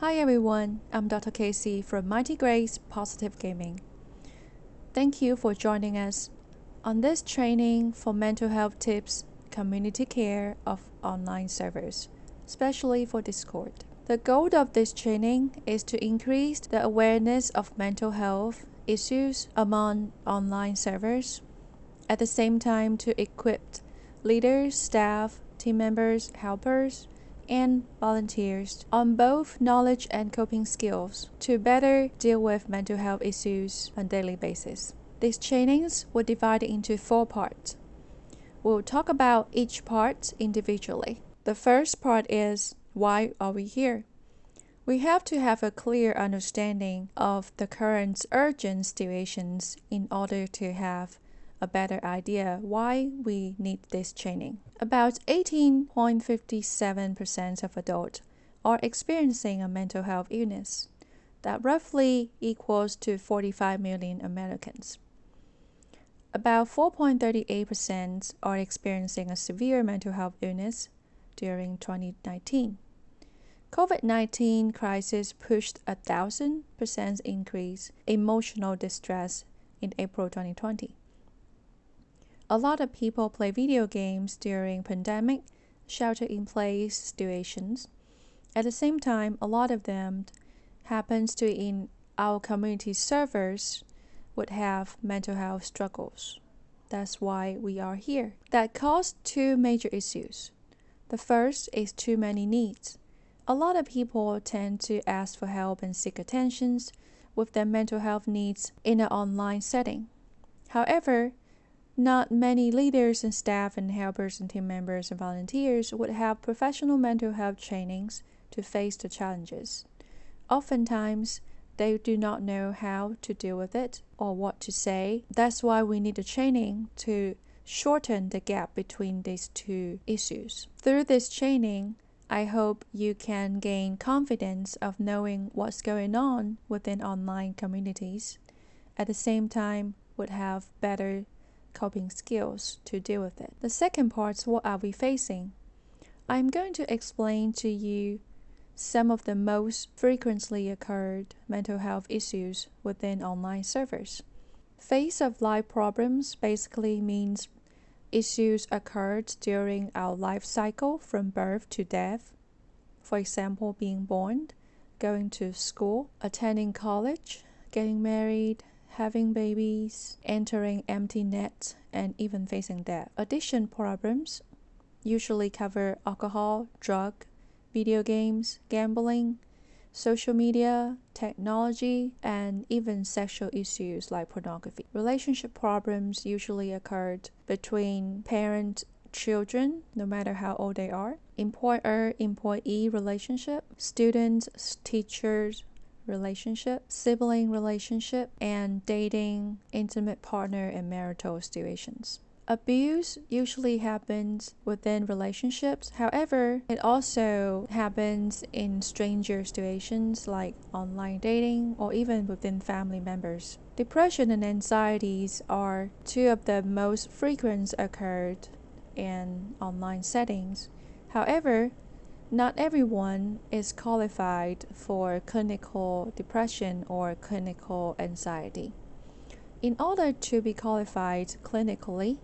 Hi everyone, I'm Dr. Casey from Mighty Grace Positive Gaming. Thank you for joining us on this training for mental health tips, community care of online servers, especially for Discord. The goal of this training is to increase the awareness of mental health issues among online servers, at the same time to equip leaders, staff, team members, helpers, and volunteers on both knowledge and coping skills to better deal with mental health issues on a daily basis. These trainings were divided into 4 parts. We'll talk about each part individually. The first part is, why are we here? We have to have a clear understanding of the current urgent situations in order to have a better idea why we need this training. About 18.57% of adults are experiencing a mental health illness. That roughly equals to 45 million Americans. About 4.38% are experiencing a severe mental health illness during 2019. COVID-19 crisis pushed a 1,000% increase in emotional distress in April 2020. A lot of people play video games during pandemic, shelter-in-place situations. At the same time, a lot of them happens to in our community servers would have mental health struggles. That's why we are here. That caused 2 major issues. The first is too many needs. A lot of people tend to ask for help and seek attentions with their mental health needs in an online setting. However, not many leaders and staff and helpers and team members and volunteers would have professional mental health trainings to face the challenges. Oftentimes, they do not know how to deal with it or what to say. That's why we need a training to shorten the gap between these 2 issues. Through this training, I hope you can gain confidence of knowing what's going on within online communities. At the same time, would have better coping skills to deal with it. The second part is, what are we facing? I'm going to explain to you some of the most frequently occurred mental health issues within online servers. Phase of life problems basically means issues occurred during our life cycle from birth to death. For example, being born, going to school, attending college, getting married, having babies, entering empty nets, and even facing death. Addiction problems usually cover alcohol, drug, video games, gambling, social media, technology, and even sexual issues like pornography. Relationship problems usually occurred between parent, children, no matter how old they are, employer-employee relationship, students, teachers, relationship, sibling relationship, and dating, intimate partner, and marital situations. Abuse usually happens within relationships. However, it also happens in stranger situations like online dating or even within family members. Depression and anxieties are 2 of the most frequent occurred in online settings. However, not everyone is qualified for clinical depression or clinical anxiety. In order to be qualified clinically,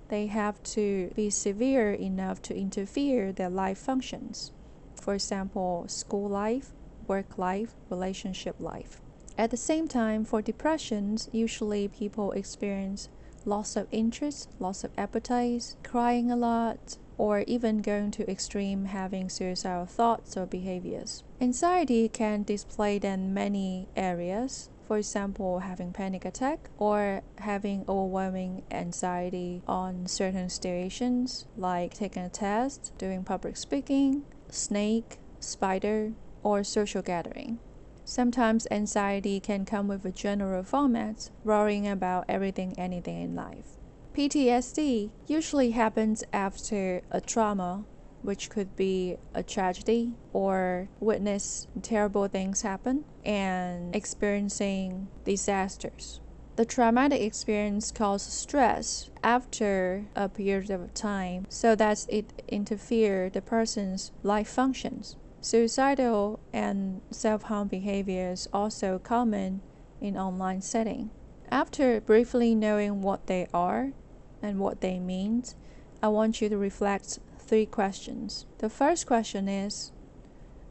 they have to be severe enough to interfere their life functions. For example, school life, work life, relationship life. At the same time, for depressions, usually people experience loss of interest, loss of appetite, crying a lot, or even going to extreme having suicidal thoughts or behaviors. Anxiety can display in many areas. For example, having panic attack or having overwhelming anxiety on certain situations like taking a test, doing public speaking, snake, spider, or social gathering. Sometimes anxiety can come with a general format, worrying about everything, anything in life. PTSD usually happens after a trauma, which could be a tragedy or witness terrible things happen and experiencing disasters. The traumatic experience causes stress after a period of time so that it interferes the person's life functions. Suicidal and self-harm behaviors also common in online setting. After briefly knowing what they are and what they mean, I want you to reflect 3 questions. The first question is,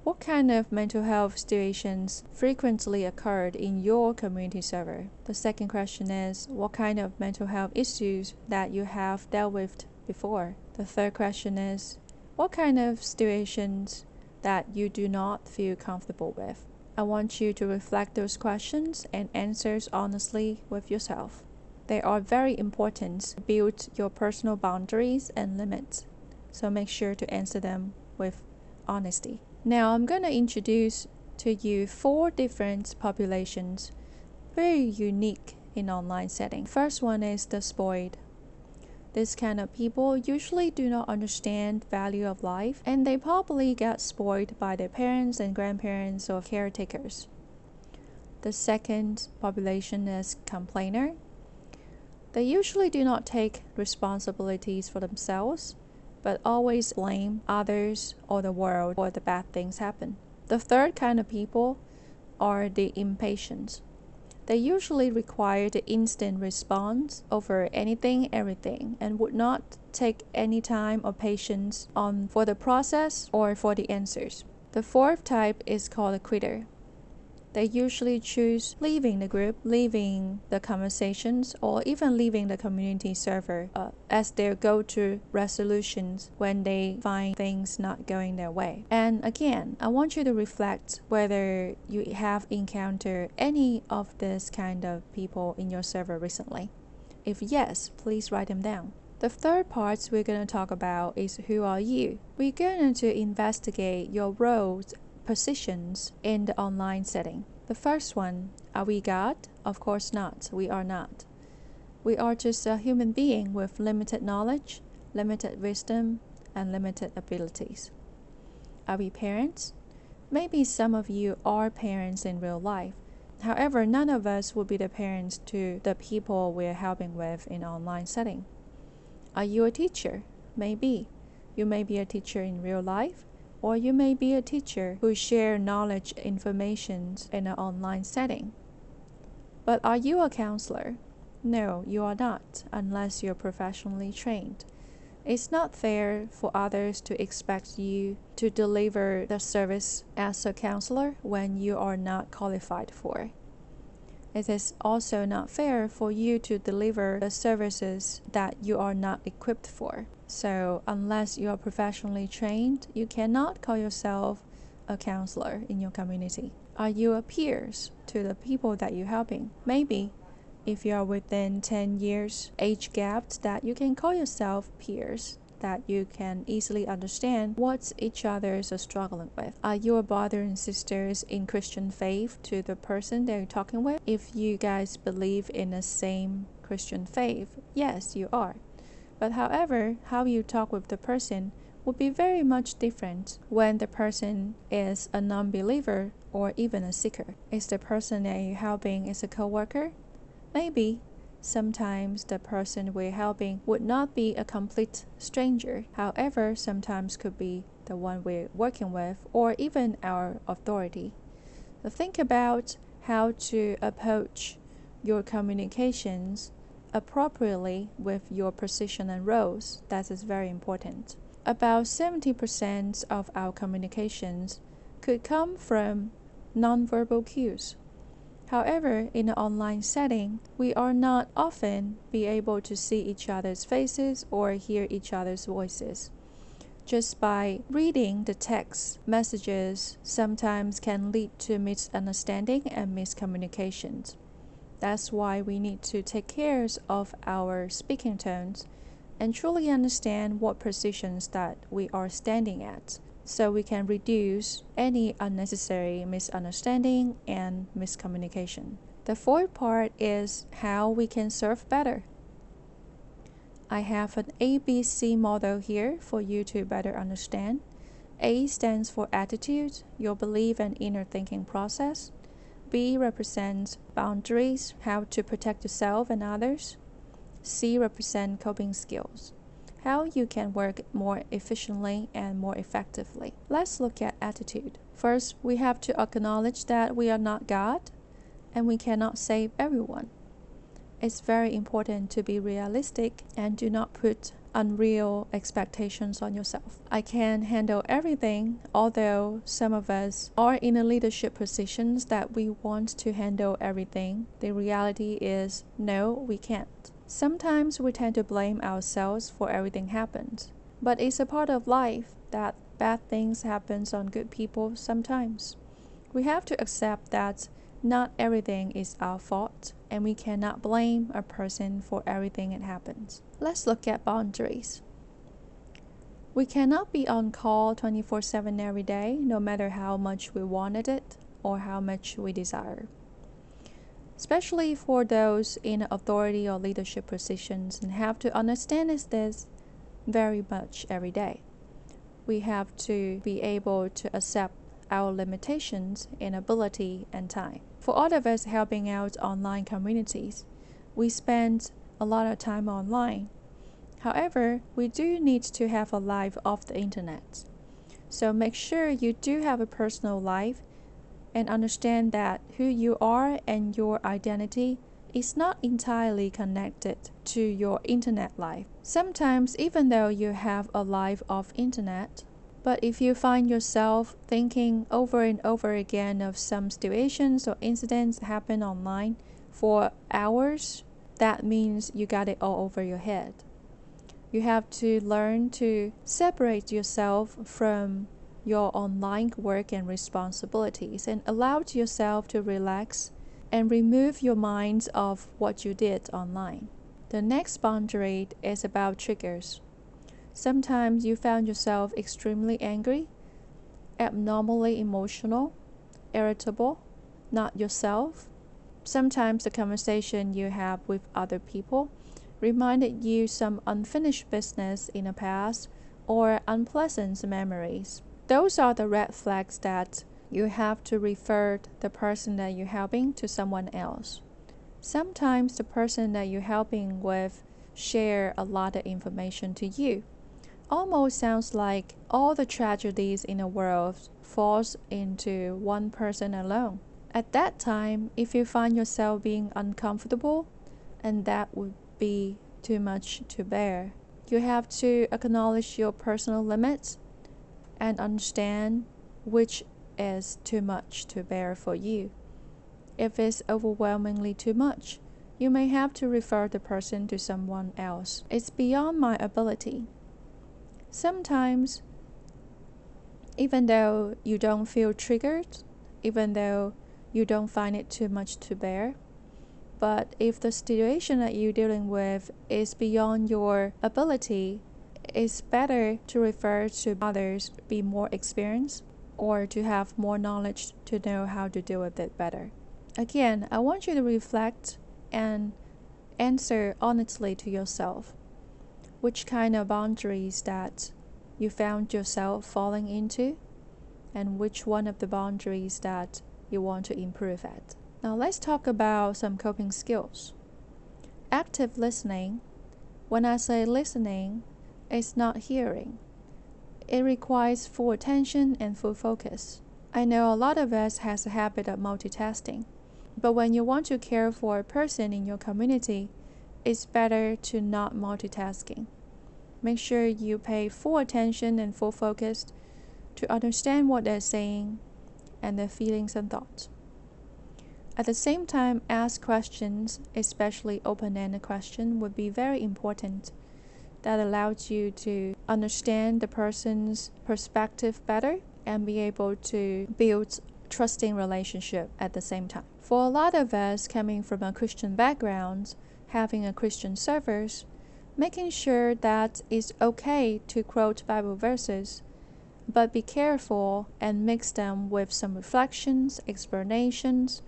what kind of mental health situations frequently occurred in your community server? The second question is, what kind of mental health issues that you have dealt with before? The third question is, what kind of situations that you do not feel comfortable with? I want you to reflect those questions and answers honestly with yourself. They are very important to build your personal boundaries and limits, so make sure to answer them with honesty. Now I'm going to introduce to you 4 different populations, very unique in online setting. First one is the spoiled. This kind of people usually do not understand value of life, and they probably get spoiled by their parents and grandparents or caretakers. The second population is complainer. They usually do not take responsibilities for themselves, but always blame others or the world for the bad things happen. The third kind of people are the impatient. They usually require the instant response over anything, everything, and would not take any time or patience for the process or for the answers. The fourth type is called a quitter. They usually choose leaving the group, leaving the conversations, or even leaving the community server as their go-to resolutions when they find things not going their way. And again, I want you to reflect whether you have encountered any of this kind of people in your server recently. If yes, please write them down. The third part we're going to talk about is who are you? We're going to investigate your roles, positions in the online setting. The first one, are we God? Of course not. We are not. We are just a human being with limited knowledge, limited wisdom, and limited abilities. Are we parents? Maybe some of you are parents in real life. However, none of us will be the parents to the people we're helping with in online setting. Are you a teacher? Maybe. You may be a teacher in real life, or you may be a teacher who shares knowledge information in an online setting. But are you a counselor? No, you are not, unless you're professionally trained. It's not fair for others to expect you to deliver the service as a counselor when you are not qualified for. It is also not fair for you to deliver the services that you are not equipped for. So unless you are professionally trained, you cannot call yourself a counselor in your community. Are you a peers to the people that you're helping? Maybe if you are within 10 years age gap, that you can call yourself peers, that you can easily understand what each other is struggling with. Are you a brother and sisters in Christian faith to the person that you're talking with? If you guys believe in the same Christian faith, yes, you are. But however, how you talk with the person would be very much different when the person is a non-believer or even a seeker. Is the person that you're helping is a co-worker? Maybe. Sometimes the person we're helping would not be a complete stranger. However, sometimes could be the one we're working with or even our authority. So think about how to approach your communications appropriately with your position and roles. That is very important. About 70% of our communications could come from nonverbal cues. However, in an online setting, we are not often be able to see each other's faces or hear each other's voices. Just by reading the text messages sometimes can lead to misunderstanding and miscommunications. That's why we need to take care of our speaking tones and truly understand what positions that we are standing at, so we can reduce any unnecessary misunderstanding and miscommunication. The fourth part is how we can serve better. I have an ABC model here for you to better understand. A stands for attitude, your belief and inner thinking process. B represents boundaries, how to protect yourself and others. C represents coping skills. how you can work more efficiently and more effectively. Let's look at attitude. First, we have to acknowledge that we are not God and we cannot save everyone. It's very important to be realistic and do not put unreal expectations on yourself. I can handle everything, although some of us are in a leadership positions that we want to handle everything. The reality is, no, we can't. Sometimes we tend to blame ourselves for everything happens, but it's a part of life that bad things happen on good people sometimes. We have to accept that not everything is our fault, and we cannot blame a person for everything that happens. Let's look at boundaries. We cannot be on call 24/7 every day, no matter how much we wanted it or how much we desire. Especially for those in authority or leadership positions, and have to understand this very much every day. We have to be able to accept our limitations in ability and time. For all of us helping out online communities, we spend a lot of time online. However, we do need to have a life off the internet. So make sure you do have a personal life and understand that who you are and your identity is not entirely connected to your internet life. Sometimes, even though you have a life off internet, but if you find yourself thinking over and over again of some situations or incidents that happen online for hours, that means you got it all over your head. You have to learn to separate yourself from your online work and responsibilities and allow yourself to relax and remove your minds of what you did online. The next boundary is about triggers. Sometimes you found yourself extremely angry, abnormally emotional, irritable, not yourself. Sometimes the conversation you have with other people reminded you some unfinished business in the past or unpleasant memories. Those are the red flags that you have to refer the person that you're helping to someone else. Sometimes the person that you're helping with share a lot of information to you. Almost sounds like all the tragedies in the world falls into one person alone. At that time, if you find yourself being uncomfortable, and that would be too much to bear, you have to acknowledge your personal limits and understand which is too much to bear for you. If it's overwhelmingly too much, you may have to refer the person to someone else. It's beyond my ability. Sometimes, even though you don't feel triggered, even though you don't find it too much to bear, but if the situation that you're dealing with is beyond your ability, it's better to refer to others, be more experienced, or to have more knowledge to know how to deal with it better. Again, I want you to reflect and answer honestly to yourself. Which kind of boundaries that you found yourself falling into, and which one of the boundaries that you want to improve at. Now let's talk about some coping skills. Active listening. When I say listening, it's not hearing. It requires full attention and full focus. I know a lot of us has a habit of multitasking, but when you want to care for a person in your community, it's better to not multitasking. Make sure you pay full attention and full focus to understand what they're saying and their feelings and thoughts. At the same time, ask questions, especially open-ended questions, would be very important. That allows you to understand the person's perspective better and be able to build trusting relationship at the same time. For a lot of us coming from a Christian background, having a Christian service, making sure that it's okay to quote Bible verses, but be careful and mix them with some reflections, explanations,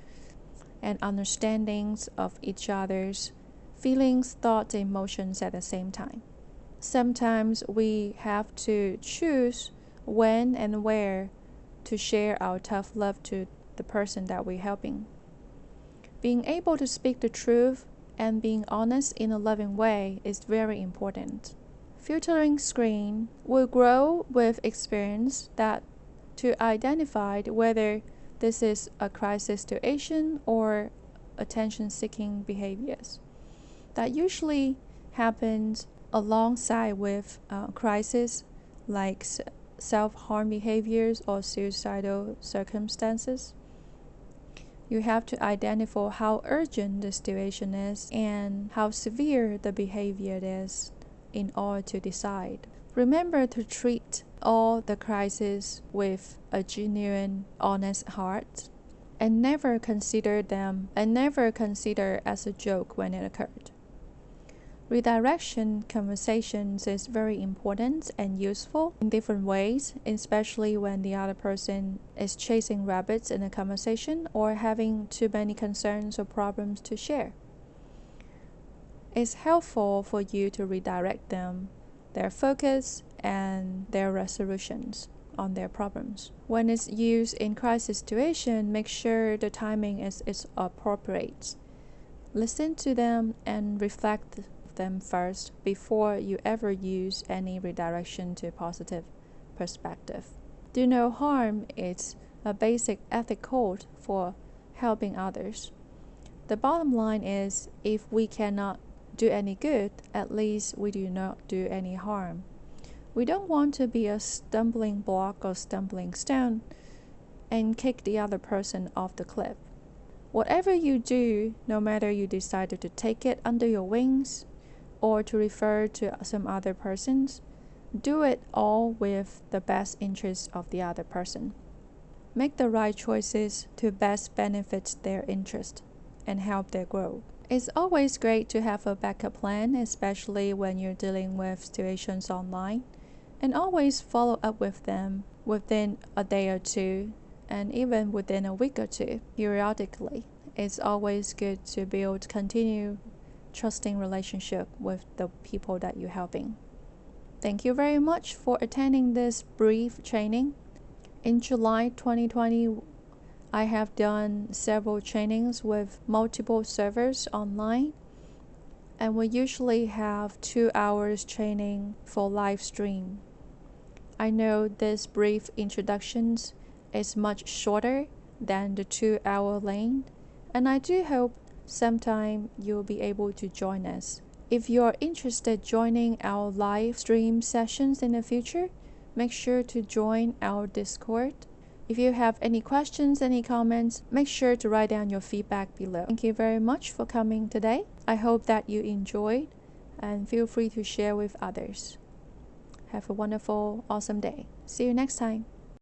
and understandings of each other's feelings, thoughts, and emotions at the same time. Sometimes we have to choose when and where to share our tough love to the person that we're helping. Being able to speak the truth and being honest in a loving way is very important. Filtering screen will grow with experience that to identify whether this is a crisis situation or attention-seeking behaviors. That usually happens alongside with crisis like self-harm behaviors or suicidal circumstances. You have to identify how urgent the situation is and how severe the behavior is in order to decide. Remember to treat all the crises with a genuine, honest heart and never consider as a joke when it occurred. Redirection conversations is very important and useful in different ways, especially when the other person is chasing rabbits in a conversation or having too many concerns or problems to share. It's helpful for you to redirect them, their focus, and their resolutions on their problems. When it's used in crisis situation, make sure the timing is appropriate. Listen to them and reflect them first before you ever use any redirection to positive perspective. Do no harm is a basic ethic code for helping others. The bottom line is, if we cannot do any good, at least we do not do any harm. We don't want to be a stumbling block or stumbling stone and kick the other person off the cliff. Whatever you do, no matter you decided to take it under your wings or to refer to some other persons, do it all with the best interest of the other person. Make the right choices to best benefit their interest and help their growth. It's always great to have a backup plan, especially when you're dealing with situations online, and always follow up with them within a day or two, and even within a week or two, periodically. It's always good to build continued trusting relationship with the people that you're helping. Thank you very much for attending this brief training. In July 2020, I have done several trainings with multiple servers online, and we usually have 2 hours training for live stream. I know this brief introductions is much shorter than the 2-hour length, and I do hope sometime you'll be able to join us. If you're interested joining our live stream sessions in the future, make sure to join our Discord. If you have any questions, any comments, make sure to write down your feedback below. Thank you very much for coming today. I hope that you enjoyed, and feel free to share with others. Have a wonderful, awesome day. See you next time.